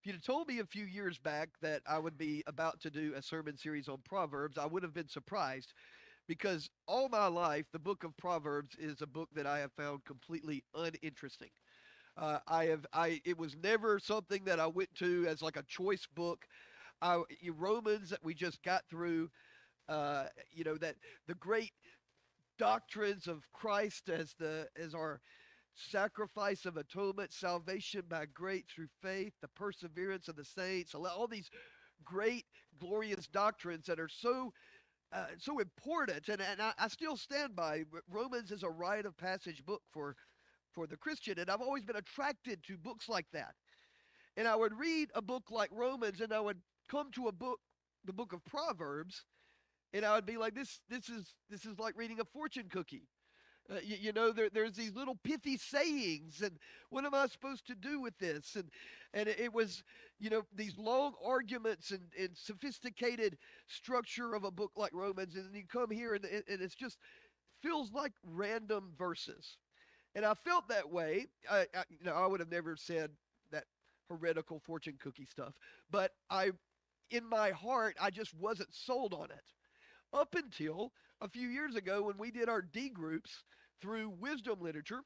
If you'd have told me a few years back that I would be about to do a sermon series on Proverbs, I would have been surprised because all my life, the book of Proverbs is a book that I have found completely uninteresting. It was never something that I went to as like a choice book. Romans that we just got through, that the great doctrines of Christ as our sacrifice of atonement, salvation by grace through faith, the perseverance of the saints, all these great, glorious doctrines that are so important. And I still stand by Romans is a rite of passage book for the Christian, and I've always been attracted to books like that. And I would read a book like Romans, and I would come to the book of Proverbs, and I would be like, this is like reading a fortune cookie. There's these little pithy sayings, and what am I supposed to do with this? And it was, these long arguments and sophisticated structure of a book like Romans, and then you come here and it's just feels like random verses. And I felt that way. I would have never said that heretical fortune cookie stuff, but in my heart, I just wasn't sold on it up until a few years ago when we did our D groups through wisdom literature,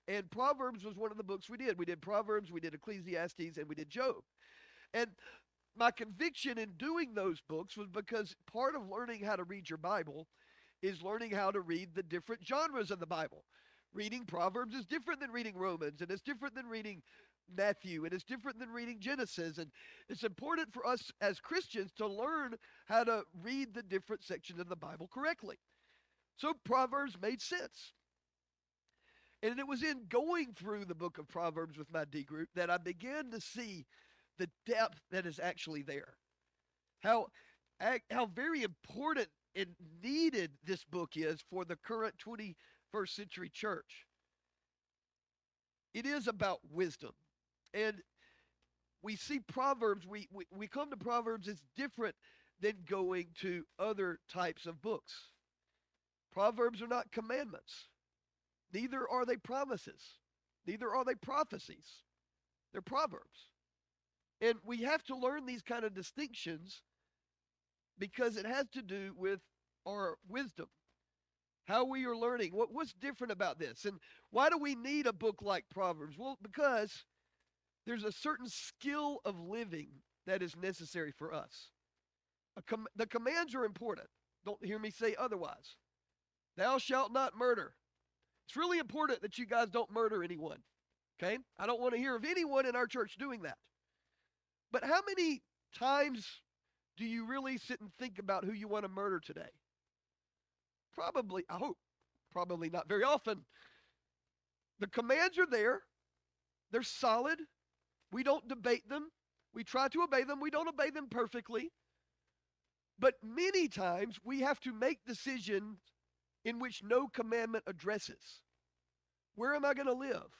and Proverbs was one of the books we did. We did Proverbs, we did Ecclesiastes, and we did Job. And my conviction in doing those books was because part of learning how to read your Bible is learning how to read the different genres of the Bible. Reading Proverbs is different than reading Romans, and it's different than reading Matthew, and it's different than reading Genesis. And it's important for us as Christians to learn how to read the different sections of the Bible correctly. So Proverbs made sense. And it was in going through the book of Proverbs with my D group that I began to see the depth that is actually there. How very important and needed this book is for the current 21st century church. It is about wisdom. And we see Proverbs, we come to Proverbs, it's different than going to other types of books. Proverbs are not commandments. Neither are they promises. Neither are they prophecies. They're Proverbs. And we have to learn these kind of distinctions because it has to do with our wisdom, how we are learning. What's different about this? And why do we need a book like Proverbs? Well, because there's a certain skill of living that is necessary for us. The commands are important. Don't hear me say otherwise. Thou shalt not murder. It's really important that you guys don't murder anyone. Okay? I don't want to hear of anyone in our church doing that. But how many times do you really sit and think about who you want to murder today? Probably, I hope, probably not very often. The commands are there. They're solid. We don't debate them. We try to obey them. We don't obey them perfectly. But many times we have to make decisions in which no commandment addresses. Where am I going to live?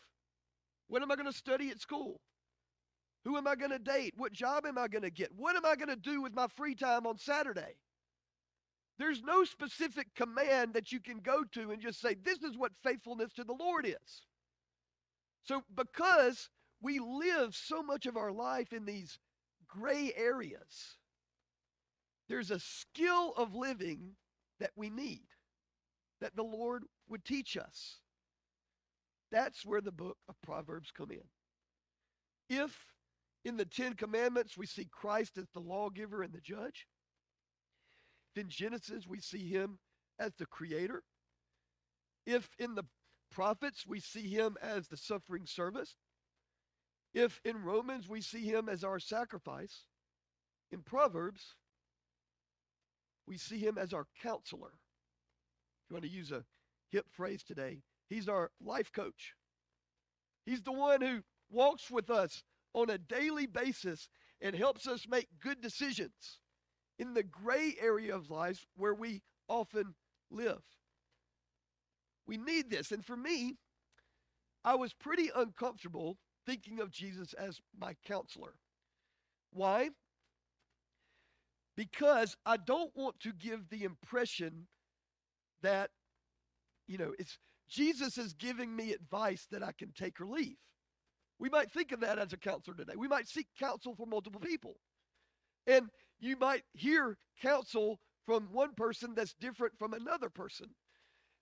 What am I going to study at school? Who am I going to date? What job am I going to get? What am I going to do with my free time on Saturday? There's no specific command that you can go to and just say, this is what faithfulness to the Lord is. So because we live so much of our life in these gray areas, there's a skill of living that we need, that the Lord would teach us. That's where the book of Proverbs come in. If in the 10 Commandments we see Christ as the lawgiver and the judge, if in Genesis we see him as the creator, if in the prophets we see him as the suffering servant, if in Romans we see him as our sacrifice, in Proverbs we see him as our counselor. If you want to use a hip phrase today, he's our life coach. He's the one who walks with us on a daily basis and helps us make good decisions in the gray area of life where we often live. We need this. And for me, I was pretty uncomfortable thinking of Jesus as my counselor. Why? Because I don't want to give the impression that, it's Jesus is giving me advice that I can take or leave. We might think of that as a counselor today. We might seek counsel for multiple people. And you might hear counsel from one person that's different from another person.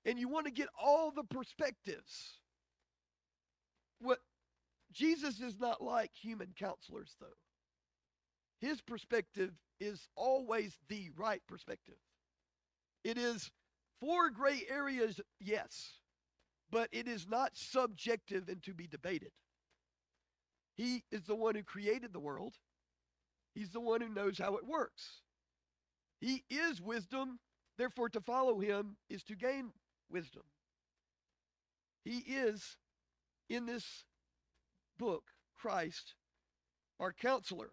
And you want to get all the perspectives. What Jesus is not like human counselors, though. His perspective is always the right perspective. It is four gray areas, yes, but it is not subjective and to be debated. He is the one who created the world. He's the one who knows how it works. He is wisdom, therefore to follow him is to gain wisdom. He is, in this book, Christ, our counselor.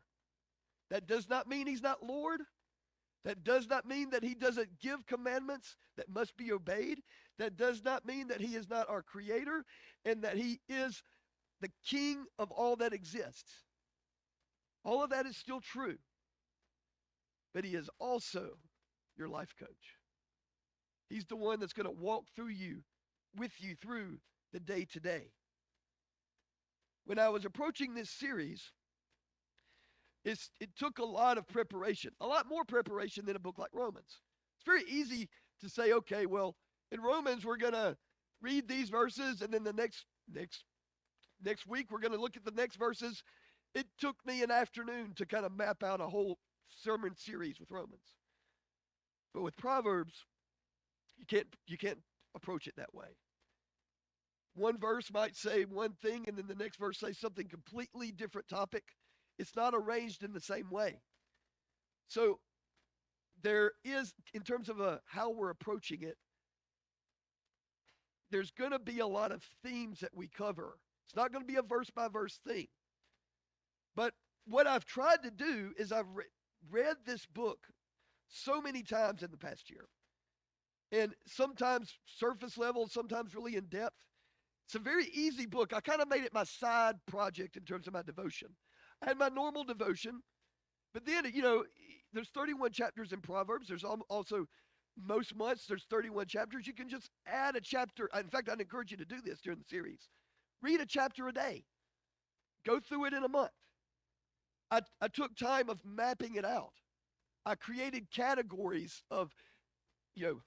That does not mean he's not Lord. That does not mean that he doesn't give commandments that must be obeyed. That does not mean that he is not our creator and that he is the king of all that exists. All of that is still true. But he is also your life coach. He's the one that's going to walk with you through the day to day. When I was approaching this series, it took a lot of preparation, a lot more preparation than a book like Romans. It's very easy to say, okay, well, in Romans we're going to read these verses, and then the next week we're going to look at the next verses. It took me an afternoon to kind of map out a whole sermon series with Romans. But with Proverbs, you can't approach it that way. One verse might say one thing, and then the next verse say something completely different topic. It's not arranged in the same way. So there is, in terms of how we're approaching it, there's going to be a lot of themes that we cover. It's not going to be a verse-by-verse thing. But what I've tried to do is I've read this book so many times in the past year. And sometimes surface level, sometimes really in depth. It's a very easy book. I kind of made it my side project in terms of my devotion. I had my normal devotion, but then, there's 31 chapters in Proverbs. There's also, most months, there's 31 chapters. You can just add a chapter. In fact, I'd encourage you to do this during the series. Read a chapter a day. Go through it in a month. I took time of mapping it out. I created categories of,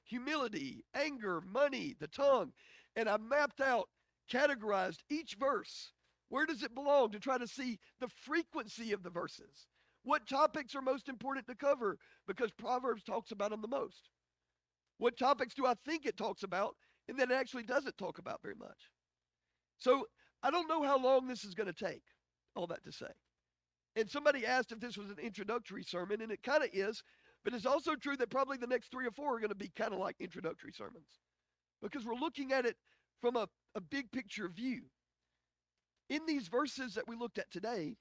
humility, anger, money, the tongue, and I mapped out, categorized each verse. Where does it belong, to try to see the frequency of the verses? What topics are most important to cover because Proverbs talks about them the most? What topics do I think it talks about and then it actually doesn't talk about very much? So I don't know how long this is going to take, all that to say. And somebody asked if this was an introductory sermon, and it kind of is, but it's also true that probably the next 3 or 4 are going to be kind of like introductory sermons because we're looking at it from a big picture view. In these verses that we looked at today,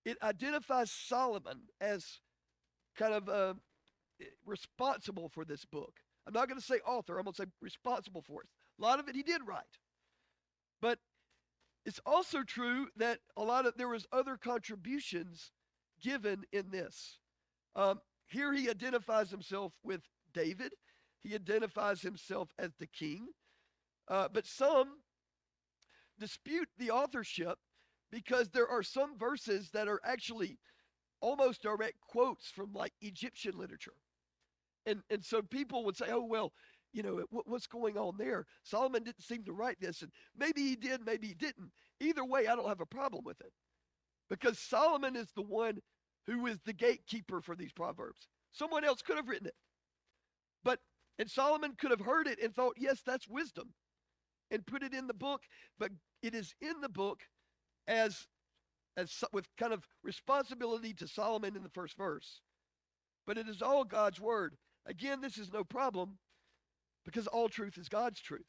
it identifies Solomon as kind of responsible for this book. I'm not going to say author, I'm going to say responsible for it. A lot of it he did write. But it's also true that there was other contributions given in this. Here he identifies himself with David. He identifies himself as the king. But some dispute the authorship because there are some verses that are actually almost direct quotes from like Egyptian literature. And so people would say, oh, well, what's going on there? Solomon didn't seem to write this, and maybe he did, maybe he didn't. Either way, I don't have a problem with it because Solomon is the one who is the gatekeeper for these Proverbs. Someone else could have written it. And Solomon could have heard it and thought, yes, that's wisdom, and put it in the book, but it is in the book as with kind of responsibility to Solomon in the first verse. But it is all God's word. Again, this is no problem because all truth is God's truth.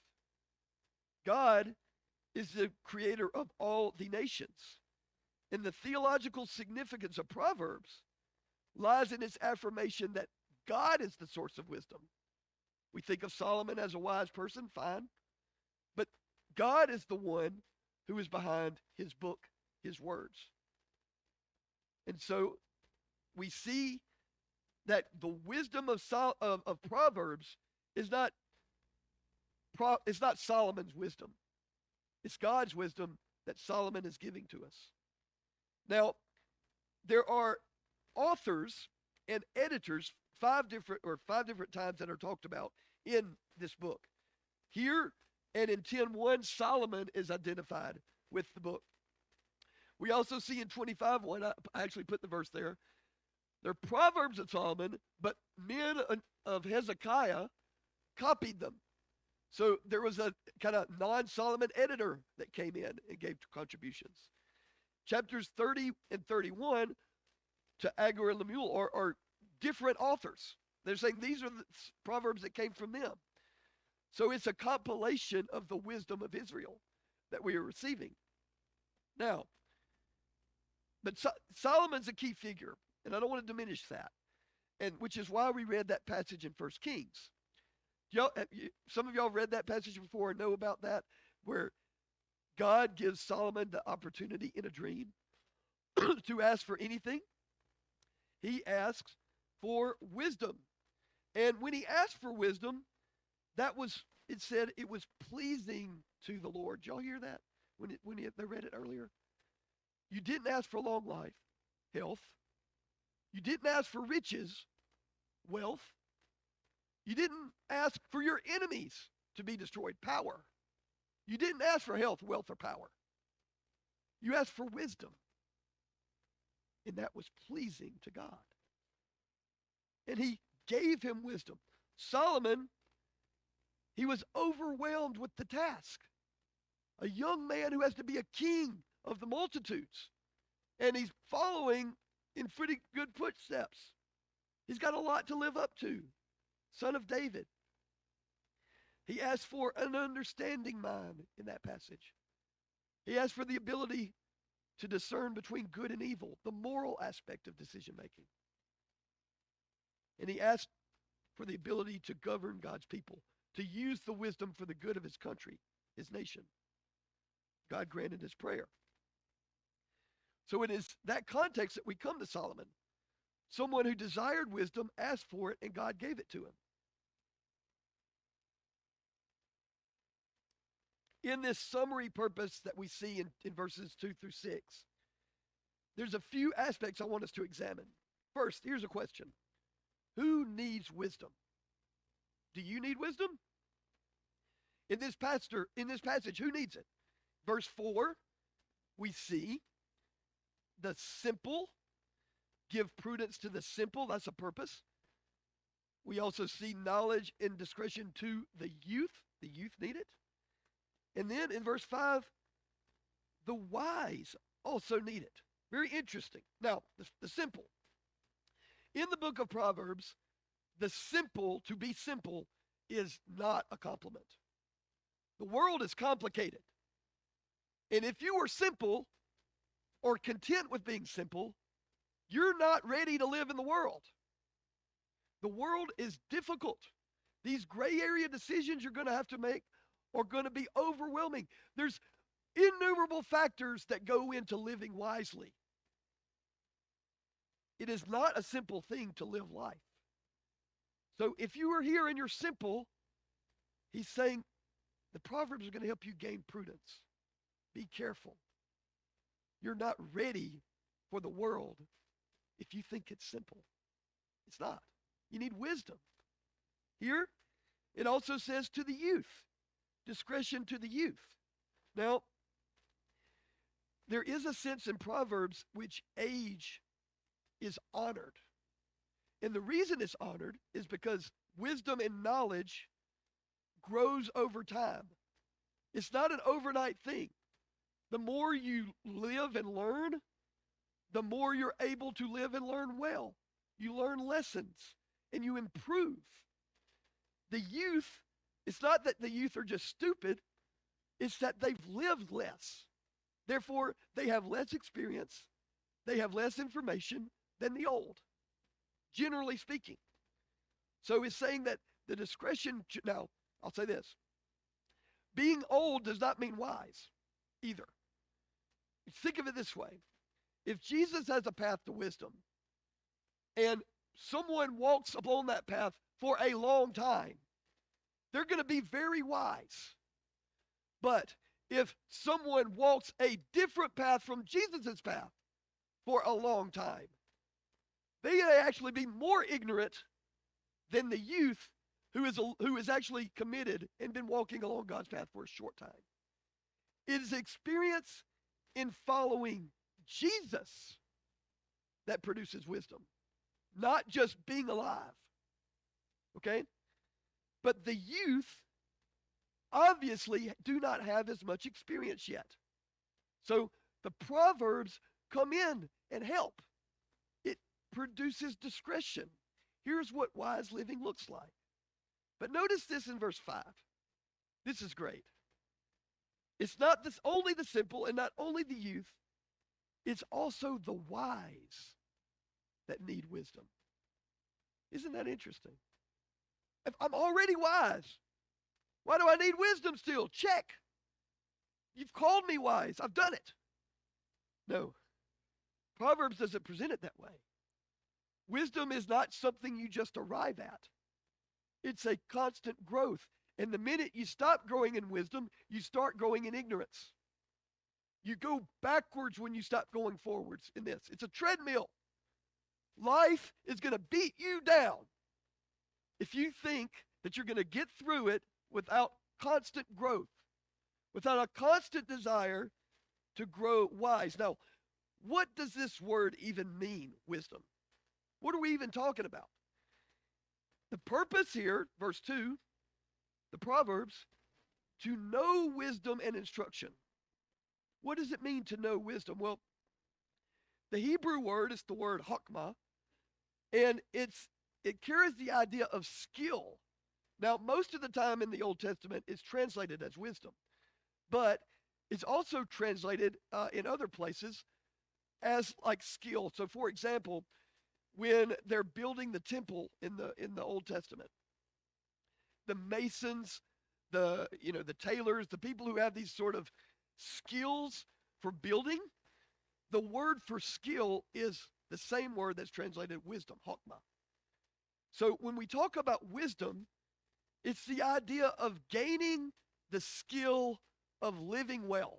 God is the creator of all the nations. And the theological significance of Proverbs lies in its affirmation that God is the source of wisdom. We think of Solomon as a wise person, fine. But God is the one who is behind his book, his words. And so we see that the wisdom of Proverbs is not, it's not Solomon's wisdom. It's God's wisdom that Solomon is giving to us. Now, there are authors and editors, five different times that are talked about in this book. Here and in 10:1, Solomon is identified with the book. We also see in 25:1, I actually put the verse there. They're Proverbs of Solomon, but men of Hezekiah copied them. So there was a kind of non-Solomon editor that came in and gave contributions. Chapters 30 and 31 to Agur and Lemuel are different authors. They're saying these are the Proverbs that came from them. So it's a compilation of the wisdom of Israel that we are receiving. Now, but Solomon's a key figure, and I don't want to diminish that, and which is why we read that passage in 1 Kings. Some of y'all read that passage before and know about that, where God gives Solomon the opportunity in a dream to ask for anything. He asks for wisdom. And when he asked for wisdom, it said it was pleasing to the Lord. Did y'all hear that when they read it earlier? You didn't ask for long life, health. You didn't ask for riches, wealth. You didn't ask for your enemies to be destroyed, power. You didn't ask for health, wealth, or power. You asked for wisdom. And that was pleasing to God. And he gave him wisdom. Solomon, he was overwhelmed with the task. A young man who has to be a king of the multitudes. And he's following in pretty good footsteps. He's got a lot to live up to. Son of David. He asked for an understanding mind in that passage. He asked for the ability to discern between good and evil, the moral aspect of decision making. And he asked for the ability to govern God's people, to use the wisdom for the good of his country, his nation. God granted his prayer. So it is that context that we come to Solomon. Someone who desired wisdom asked for it, and God gave it to him. In this summary purpose that we see in verses 2 through 6, there's a few aspects I want us to examine. First, here's a question. Who needs wisdom? Do you need wisdom? In this passage, who needs it? Verse 4, we see the simple, give prudence to the simple. That's a purpose. We also see knowledge and discretion to the youth. The youth need it. And then in verse 5, the wise also need it. Very interesting. Now, the simple. In the book of Proverbs, the simple, to be simple, is not a compliment. The world is complicated. And if you are simple or content with being simple, you're not ready to live in the world. The world is difficult. These gray area decisions you're going to have to make are going to be overwhelming. There's innumerable factors that go into living wisely. It is not a simple thing to live life. So if you are here and you're simple, he's saying the Proverbs are going to help you gain prudence. Be careful. You're not ready for the world if you think it's simple. It's not. You need wisdom. Here, it also says to the youth. Discretion to the youth. Now, there is a sense in Proverbs which age is honored. And the reason it's honored is because wisdom and knowledge grows over time. It's not an overnight thing. The more you live and learn, the more you're able to live and learn well. You learn lessons and you improve. The youth, it's not that the youth are just stupid, it's that they've lived less. Therefore, they have less experience, they have less information than the old, generally speaking. So it's saying that the discretion, now, I'll say this. Being old does not mean wise either. Think of it this way. If Jesus has a path to wisdom and someone walks upon that path for a long time, they're going to be very wise. But if someone walks a different path from Jesus' path for a long time. They may actually be more ignorant than the youth who is actually committed and been walking along God's path for a short time. It is experience in following Jesus that produces wisdom, not just being alive. Okay? But the youth obviously do not have as much experience yet. So the Proverbs come in and help. It produces discretion. Here's what wise living looks like. But notice this in verse 5. This is great. It's not this only the simple and not only the youth, it's also the wise that need wisdom. Isn't that interesting? If I'm already wise, why do I need wisdom still? Check. You've called me wise. I've done it. No. Proverbs doesn't present it that way. Wisdom is not something you just arrive at. It's a constant growth. And the minute you stop growing in wisdom, you start growing in ignorance. You go backwards when you stop going forwards in this. It's a treadmill. Life is going to beat you down if you think that you're going to get through it without constant growth, without a constant desire to grow wise. Now, what does this word even mean, wisdom? What are we even talking about? The purpose here, verse 2, the Proverbs, to know wisdom and instruction. What does it mean to know wisdom? Well, the Hebrew word is the word hakmah, and it carries the idea of skill. Now, most of the time in the Old Testament, it's translated as wisdom, but it's also translated in other places as like skill. So, for example, when they're building the temple in the Old Testament, the masons, the tailors, the people who have these sort of skills for building, the word for skill is the same word that's translated wisdom, hakmah. So when we talk about wisdom, it's the idea of gaining the skill of living well,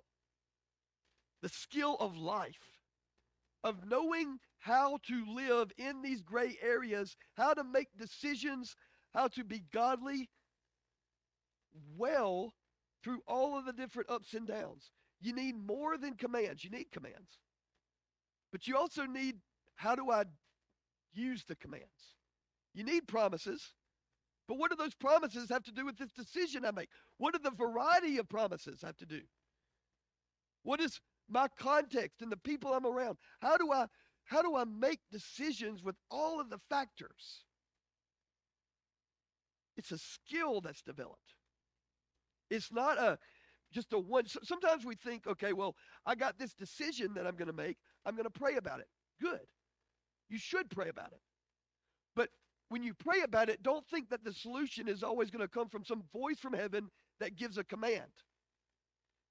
the skill of life, of knowing how to live in these gray areas, how to make decisions, how to be godly well through all of the different ups and downs. You need more than commands. You need commands. But you also need, how do I use the commands? You need promises. But what do those promises have to do with this decision I make? What do the variety of promises have to do? What is my context and the people I'm around? How do I make decisions with all of the factors? It's a skill that's developed. It's not just a one. Sometimes we think, okay, well, I got this decision that I'm going to make. I'm going to pray about it. Good. You should pray about it. But when you pray about it, don't think that the solution is always going to come from some voice from heaven that gives a command.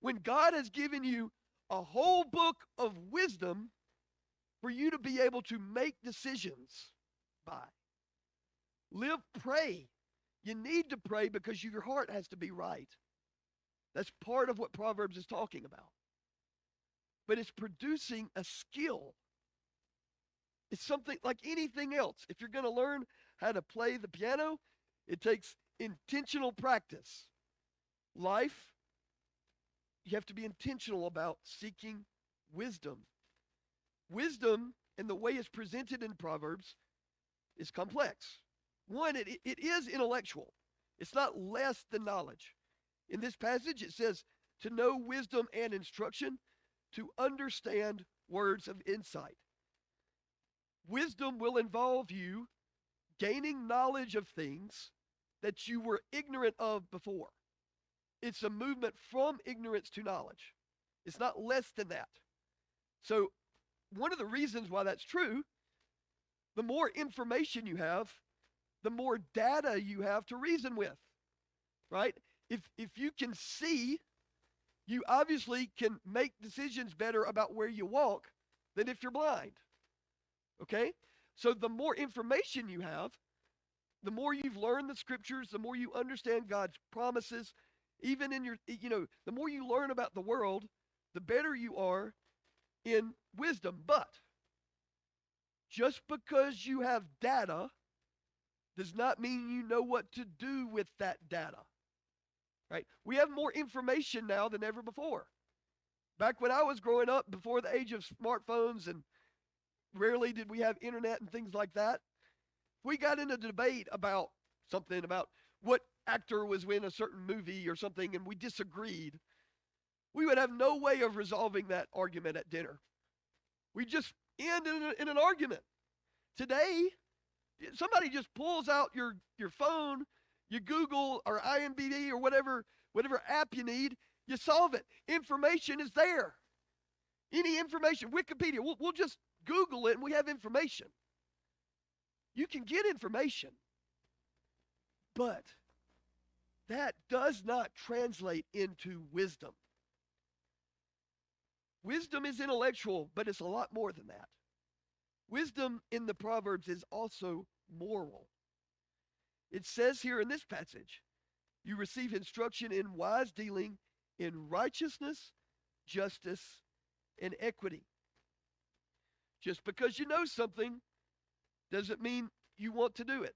When God has given you a whole book of wisdom for you to be able to make decisions by, pray. You need to pray because your heart has to be right. That's part of what Proverbs is talking about. But it's producing a skill. It's something like anything else. If you're going to learn how to play the piano, it takes intentional practice. Life, you have to be intentional about seeking wisdom. Wisdom, and the way it's presented in Proverbs, is complex. One, it is intellectual. It's not less than knowledge. In this passage, it says to know wisdom and instruction, to understand words of insight. Wisdom will involve you gaining knowledge of things that you were ignorant of before. It's a movement from ignorance to knowledge. It's not less than that. So one of the reasons why that's true, the more information you have, the more data you have to reason with, right? If you can see, you obviously can make decisions better about where you walk than if you're blind, okay? So the more information you have, the more you've learned the scriptures, the more you understand God's promises, Even in your, the more you learn about the world, the better you are in wisdom. But just because you have data does not mean you know what to do with that data, right? We have more information now than ever before. Back when I was growing up, before the age of smartphones, and rarely did we have internet and things like that, we got in a debate about something, about what actor was in a certain movie or something, and we disagreed, we would have no way of resolving that argument at dinner. We just end in an argument. Today, somebody just pulls out your phone, you Google or IMDb or whatever app you need, you solve it. Information is there. Any information, Wikipedia, we'll just Google it and we have information. You can get information, but that does not translate into wisdom. Wisdom is intellectual, but it's a lot more than that. Wisdom in the Proverbs is also moral. It says here in this passage, you receive instruction in wise dealing, in righteousness, justice, and equity. Just because you know something doesn't mean you want to do it.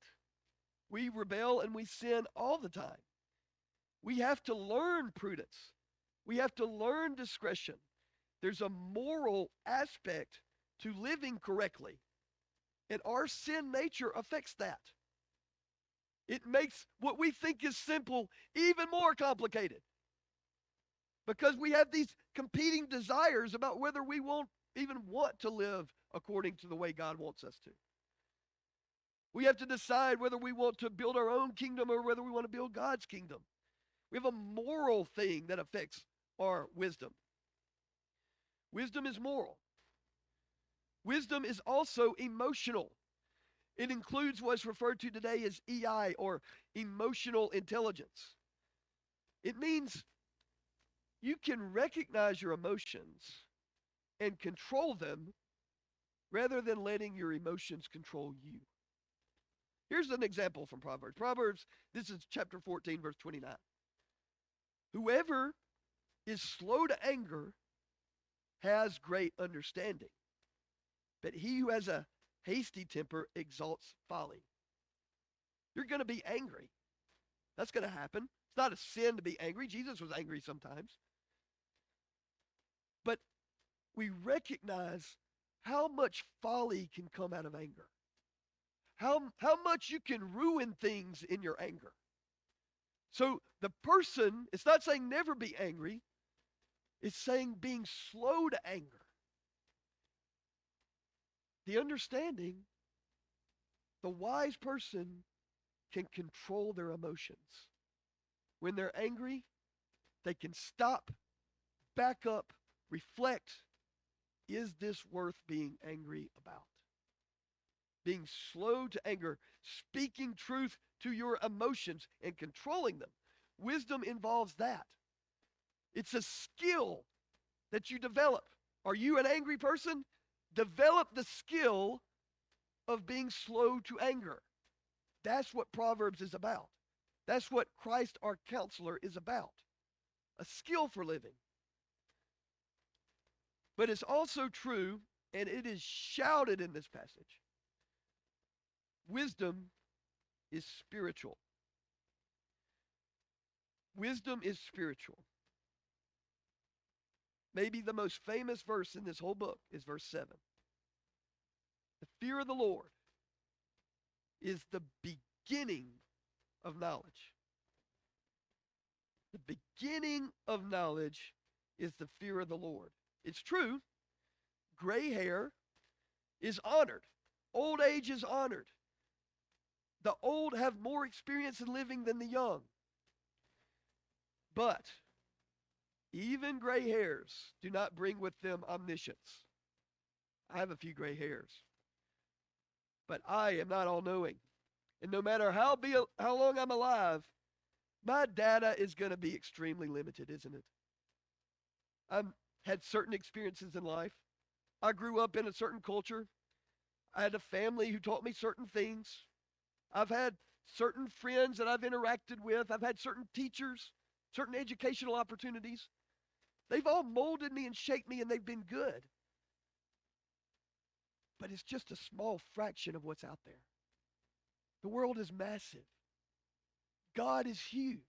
We rebel and we sin all the time. We have to learn prudence. We have to learn discretion. There's a moral aspect to living correctly. And our sin nature affects that. It makes what we think is simple even more complicated. Because we have these competing desires about whether we won't even want to live according to the way God wants us to. We have to decide whether we want to build our own kingdom or whether we want to build God's kingdom. We have a moral thing that affects our wisdom. Wisdom is moral. Wisdom is also emotional. It includes what's referred to today as EI, or emotional intelligence. It means you can recognize your emotions and control them rather than letting your emotions control you. Here's an example from Proverbs. Proverbs, this is chapter 14, verse 29. Whoever is slow to anger has great understanding, but he who has a hasty temper exalts folly. You're going to be angry. That's going to happen. It's not a sin to be angry. Jesus was angry sometimes. But we recognize how much folly can come out of anger. How much you can ruin things in your anger. So the person, it's not saying never be angry. It's saying being slow to anger. The understanding, the wise person can control their emotions. When they're angry, they can stop, back up, reflect. Is this worth being angry about? Being slow to anger, speaking truth to your emotions and controlling them. Wisdom involves that. It's a skill that you develop. Are you an angry person? Develop the skill of being slow to anger. That's what Proverbs is about. That's what Christ, our counselor, is about. A skill for living. But it's also true, and it is shouted in this passage, wisdom is spiritual. Wisdom is spiritual. Maybe the most famous verse in this whole book is verse 7. The fear of the Lord is the beginning of knowledge. The beginning of knowledge is the fear of the Lord. It's true, gray hair is honored. Old age is honored. The old have more experience in living than the young. But even gray hairs do not bring with them omniscience. I have a few gray hairs. But I am not all-knowing. And no matter how long I'm alive, my data is going to be extremely limited, isn't it? I've had certain experiences in life. I grew up in a certain culture. I had a family who taught me certain things. I've had certain friends that I've interacted with. I've had certain teachers certain educational opportunities. They've all molded me and shaped me, and they've been good. But it's just a small fraction of what's out there. The world is massive. God is huge.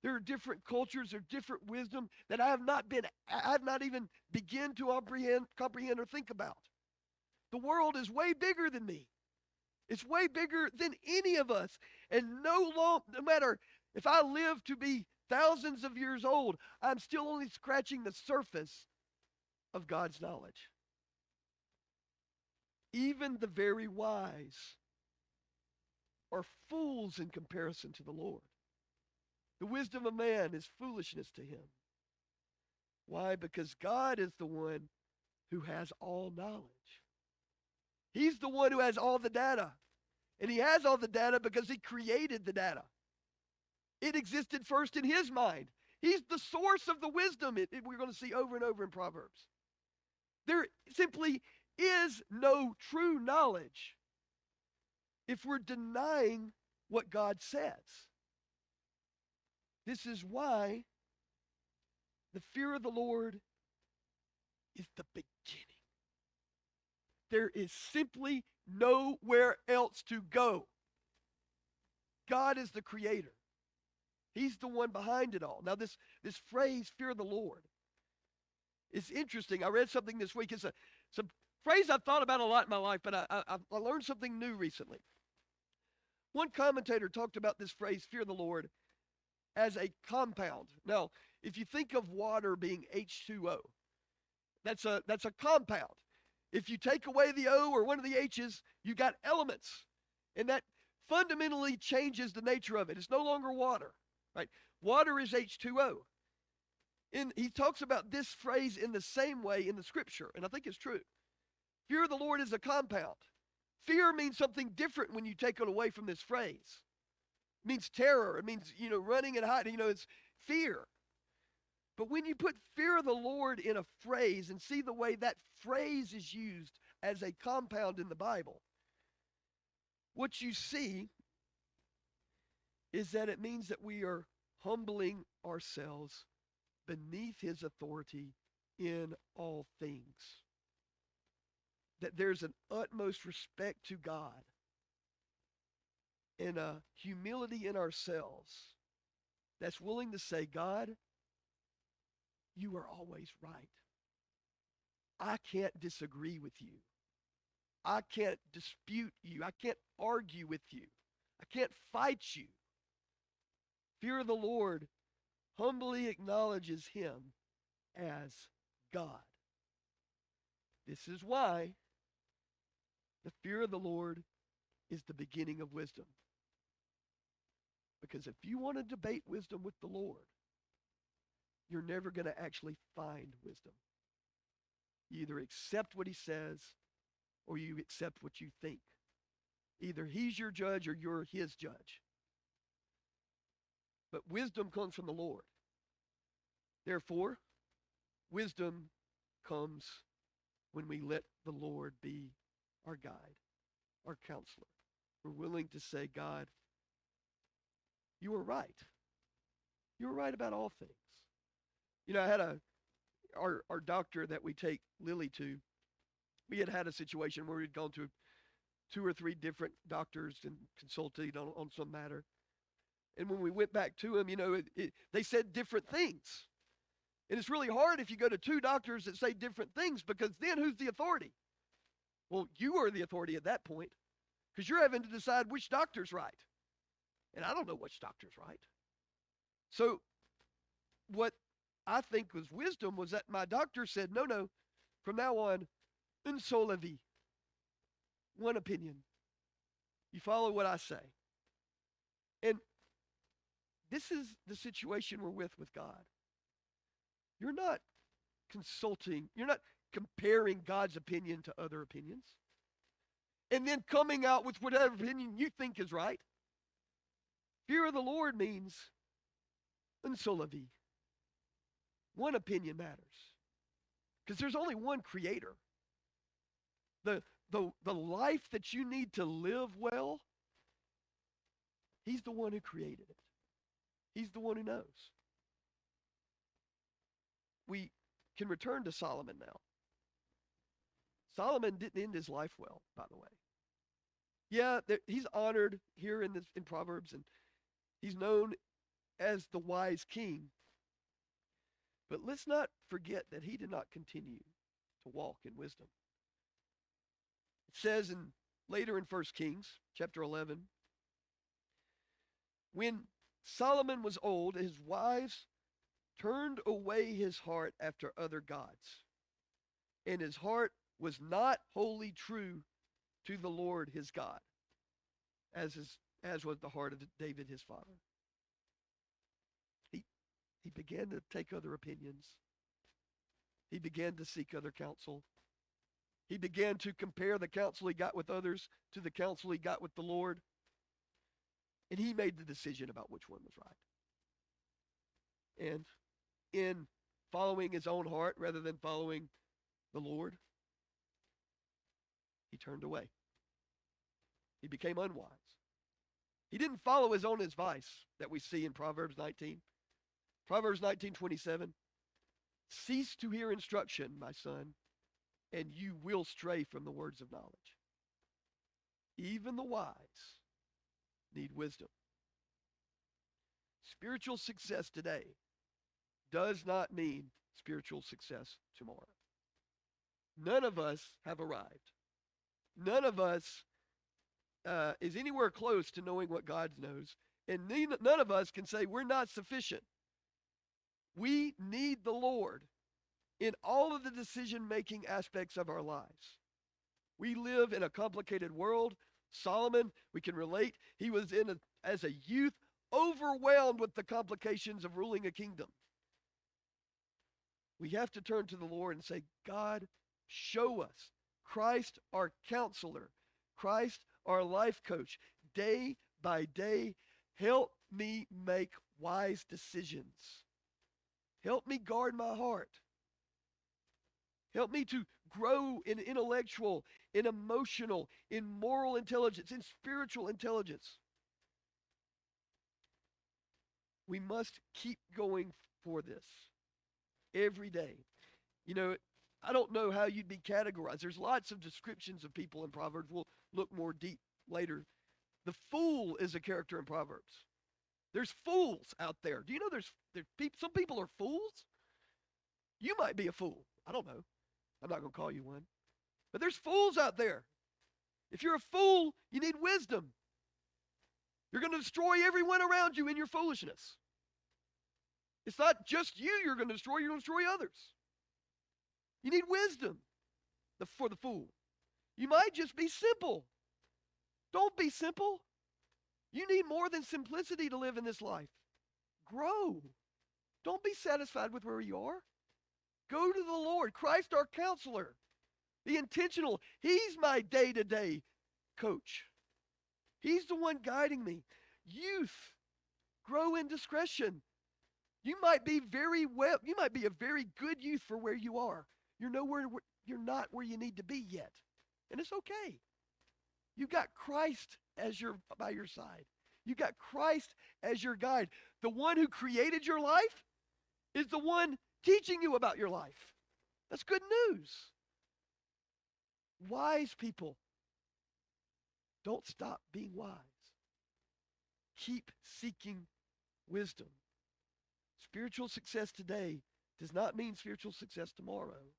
There are different cultures, there are different wisdom that I have not even begun to comprehend or think about. The world is way bigger than me. It's way bigger than any of us. And no matter if I live to be thousands of years old, I'm still only scratching the surface of God's knowledge. Even the very wise are fools in comparison to the Lord. The wisdom of man is foolishness to him. Why? Because God is the one who has all knowledge. He's the one who has all the data. And he has all the data because he created the data. It existed first in his mind. He's the source of the wisdom we're going to see over and over in Proverbs. There simply is no true knowledge if we're denying what God says. This is why the fear of the Lord is the beginning. There is simply nowhere else to go. God is the creator. He's the one behind it all. Now, this phrase, fear of the Lord, is interesting. I read something this week. It's a phrase I've thought about a lot in my life, but I learned something new recently. One commentator talked about this phrase, fear of the Lord, as a compound. Now, if you think of water being H2O, that's a compound. If you take away the O or one of the H's, you got elements. And that fundamentally changes the nature of it. It's no longer water, right? Water is H2O. And he talks about this phrase in the same way in the scripture, and I think it's true. Fear of the Lord is a compound. Fear means something different when you take it away from this phrase. It means terror. It means, running and hiding. It's fear. But when you put fear of the Lord in a phrase and see the way that phrase is used as a compound in the Bible, what you see is that it means that we are humbling ourselves beneath his authority in all things. That there's an utmost respect to God and a humility in ourselves that's willing to say, God, you are always right. I can't disagree with you. I can't dispute you. I can't argue with you. I can't fight you. Fear of the Lord humbly acknowledges him as God. This is why the fear of the Lord is the beginning of wisdom. Because if you want to debate wisdom with the Lord, you're never going to actually find wisdom. You either accept what he says or you accept what you think. Either he's your judge or you're his judge. But wisdom comes from the Lord. Therefore, wisdom comes when we let the Lord be our guide, our counselor. We're willing to say, God, you were right. You were right about all things. I had our doctor that we take Lily to. We had a situation where we'd gone to 2 or 3 different doctors and consulted on some matter. And when we went back to him, they said different things. And it's really hard if you go to 2 doctors that say different things, because then who's the authority? Well, you are the authority at that point, because you're having to decide which doctor's right. And I don't know which doctor's right. So what I think was wisdom was that my doctor said, no, from now on, un sole vie, one opinion. You follow what I say. And this is the situation we're with God. You're not consulting, you're not comparing God's opinion to other opinions and then coming out with whatever opinion you think is right. Fear of the Lord means un sole vie. One opinion matters. Because there's only one creator. The life that you need to live well, he's the one who created it. He's the one who knows. We can return to Solomon now. Solomon didn't end his life well, by the way. Yeah, he's honored here in Proverbs, and he's known as the wise king. But let's not forget that he did not continue to walk in wisdom. It says later in 1 Kings chapter 11, when Solomon was old, his wives turned away his heart after other gods, and his heart was not wholly true to the Lord his God, as was the heart of David his father. He began to take other opinions. He began to seek other counsel. He began to compare the counsel he got with others to the counsel he got with the Lord. And he made the decision about which one was right. And in following his own heart rather than following the Lord, he turned away. He became unwise. He didn't follow his own advice that we see in Proverbs 19. Proverbs 19:27. Cease to hear instruction, my son, and you will stray from the words of knowledge. Even the wise need wisdom. Spiritual success today does not mean spiritual success tomorrow. None of us have arrived. None of us is anywhere close to knowing what God knows. And none of us can say we're not sufficient. We need the Lord in all of the decision-making aspects of our lives. We live in a complicated world. Solomon, we can relate, he was as a youth, overwhelmed with the complications of ruling a kingdom. We have to turn to the Lord and say, God, show us. Christ, our counselor. Christ, our life coach. Day by day, help me make wise decisions. Help me guard my heart. Help me to grow in intellectual, in emotional, in moral intelligence, in spiritual intelligence. We must keep going for this every day. You know, I don't know how you'd be categorized. There's lots of descriptions of people in Proverbs. We'll look more deep later. The fool is a character in Proverbs. There's fools out there. Do you know there's some people are fools? You might be a fool. I don't know. I'm not going to call you one. But there's fools out there. If you're a fool, you need wisdom. You're going to destroy everyone around you in your foolishness. It's not just you you're going to destroy others. You need wisdom for the fool. You might just be simple. Don't be simple. You need more than simplicity to live in this life. Grow. Don't be satisfied with where you are. Go to the Lord, Christ our counselor. Be intentional. He's my day-to-day coach. He's the one guiding me. Youth, grow in discretion. You might be a very good youth for where you are. You're not where you need to be yet. And it's okay. You got Christ by your side. You got Christ as your guide. The one who created your life is the one teaching you about your life. That's good news. Wise people, don't stop being wise. Keep seeking wisdom. Spiritual success today does not mean spiritual success tomorrow.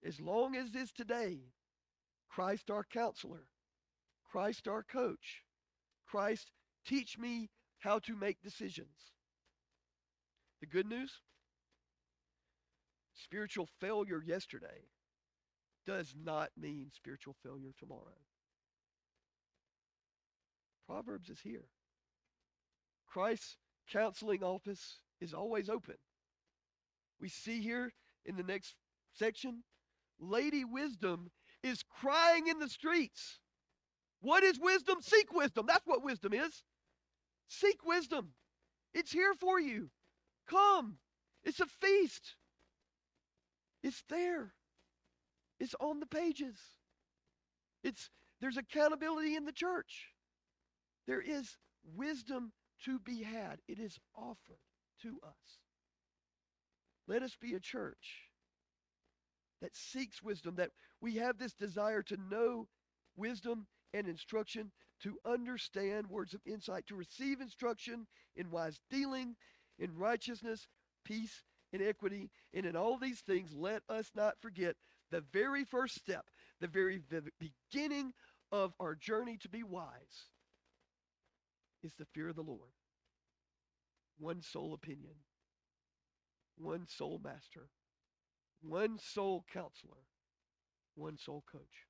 As long as it is today, Christ our counselor, Christ our coach, Christ teach me how to make decisions. The good news? Spiritual failure yesterday does not mean spiritual failure tomorrow. Proverbs is here. Christ's counseling office is always open. We see here in the next section, Lady Wisdom is crying in the streets. What is wisdom? Seek wisdom. That's what wisdom is. Seek wisdom. It's here for you. Come. It's a feast. It's there. It's on the pages. There's accountability in the church. There is wisdom to be had. It is offered to us. Let us be a church that seeks wisdom, that we have this desire to know wisdom and instruction, to understand words of insight, to receive instruction in wise dealing, in righteousness, peace, and equity. And in all these things, let us not forget the very first step, the very beginning of our journey to be wise is the fear of the Lord. One sole opinion, one sole master, one sole counselor, one sole coach.